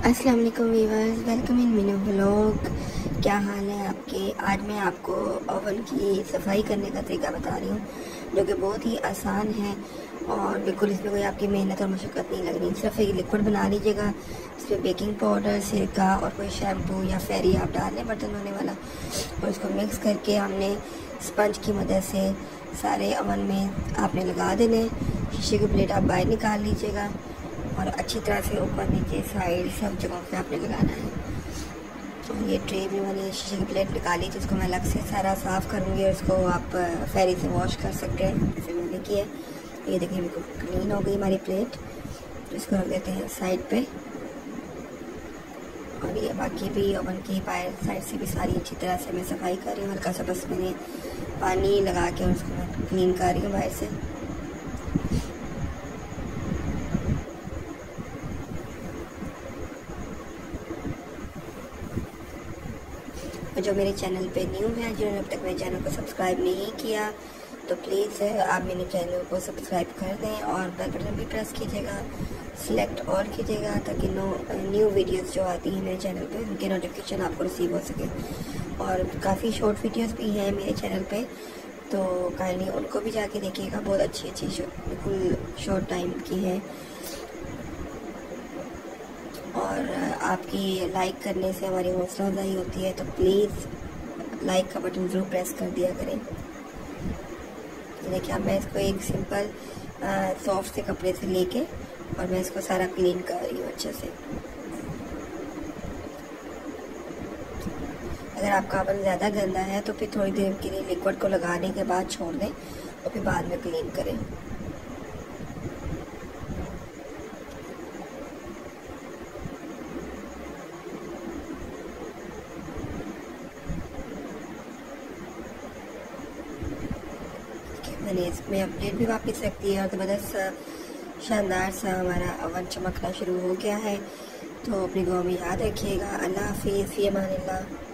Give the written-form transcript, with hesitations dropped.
अस्सलाम वालेकुम viewers, welcome in Meenu vlog. क्या हाल है आपके। आज मैं आपको ओवन की सफाई करने का तरीका बता रही हूँ, जो कि बहुत ही आसान है और बिल्कुल इसमें कोई आपकी मेहनत और मशक्क़त नहीं लग रही। सिर्फ एक लिक्विड बना लीजिएगा, इसमें बेकिंग पाउडर, सिरका और कोई शैम्पू या फेरी आप डाल लें बर्तन धोने वाला, और इसको मिक्स करके हमने स्पंज की मदद से सारे ओवन में आपने लगा देने। शीशे की प्लेट आप बाहर निकाल लीजिएगा और अच्छी तरह से ऊपर नीचे साइड सब जगहों पे आपने लगाना है। और ये ट्रे भी मैंने शीशे की प्लेट निकाली, जिसको मैं अलग से सारा साफ़ करूँगी और इसको आप फेरी से वॉश कर सकते हैं, जैसे मैंने किया। ये देखिए बिल्कुल क्लीन हो गई हमारी प्लेट। इसको रख देते हैं साइड पे। और ये बाकी भी ओवन की बाहर साइड से भी सारी अच्छी तरह से मैं सफाई कर रही हूँ। हल्का सा बस मैंने पानी लगा के उसको मैं क्लीन कर रही हूँ बाहर से। जो मेरे चैनल पे न्यू हैं, जिन्होंने अब तक मेरे चैनल को सब्सक्राइब नहीं किया, तो प्लीज़ आप मेरे चैनल को सब्सक्राइब कर दें और बेल बटन भी प्रेस कीजिएगा, सिलेक्ट ऑल कीजिएगा, ताकि न्यू वीडियोस जो आती हैं मेरे चैनल पे उनके नोटिफिकेशन आपको रिसीव हो सके। और काफ़ी शॉर्ट वीडियोस भी हैं मेरे चैनल पे, तो काइंडली उनको भी जाके देखिएगा। बहुत अच्छी बिल्कुल शॉर्ट टाइम की है। और आपकी लाइक करने से हमारी हौसला अफजाई होती है, तो प्लीज़ लाइक का बटन ज़रूर प्रेस कर दिया करें। तो देखिए अब मैं इसको एक सिंपल सॉफ्ट से कपड़े से लेके और मैं इसको सारा क्लीन कर रही हूँ अच्छे से। अगर आपका ओवन ज़्यादा गंदा है तो फिर थोड़ी देर के लिए लिक्विड को लगाने के बाद छोड़ दें और फिर बाद में क्लीन करें। मैंने इसमें अपडेट भी वापस रख दी है और ज़बरदस्त शानदार सा हमारा ओवन चमकना शुरू हो गया है। तो अपनी दुआ में याद रखिएगा। अल्लाह हाफिज़, फ़ी अमानिल्लाह।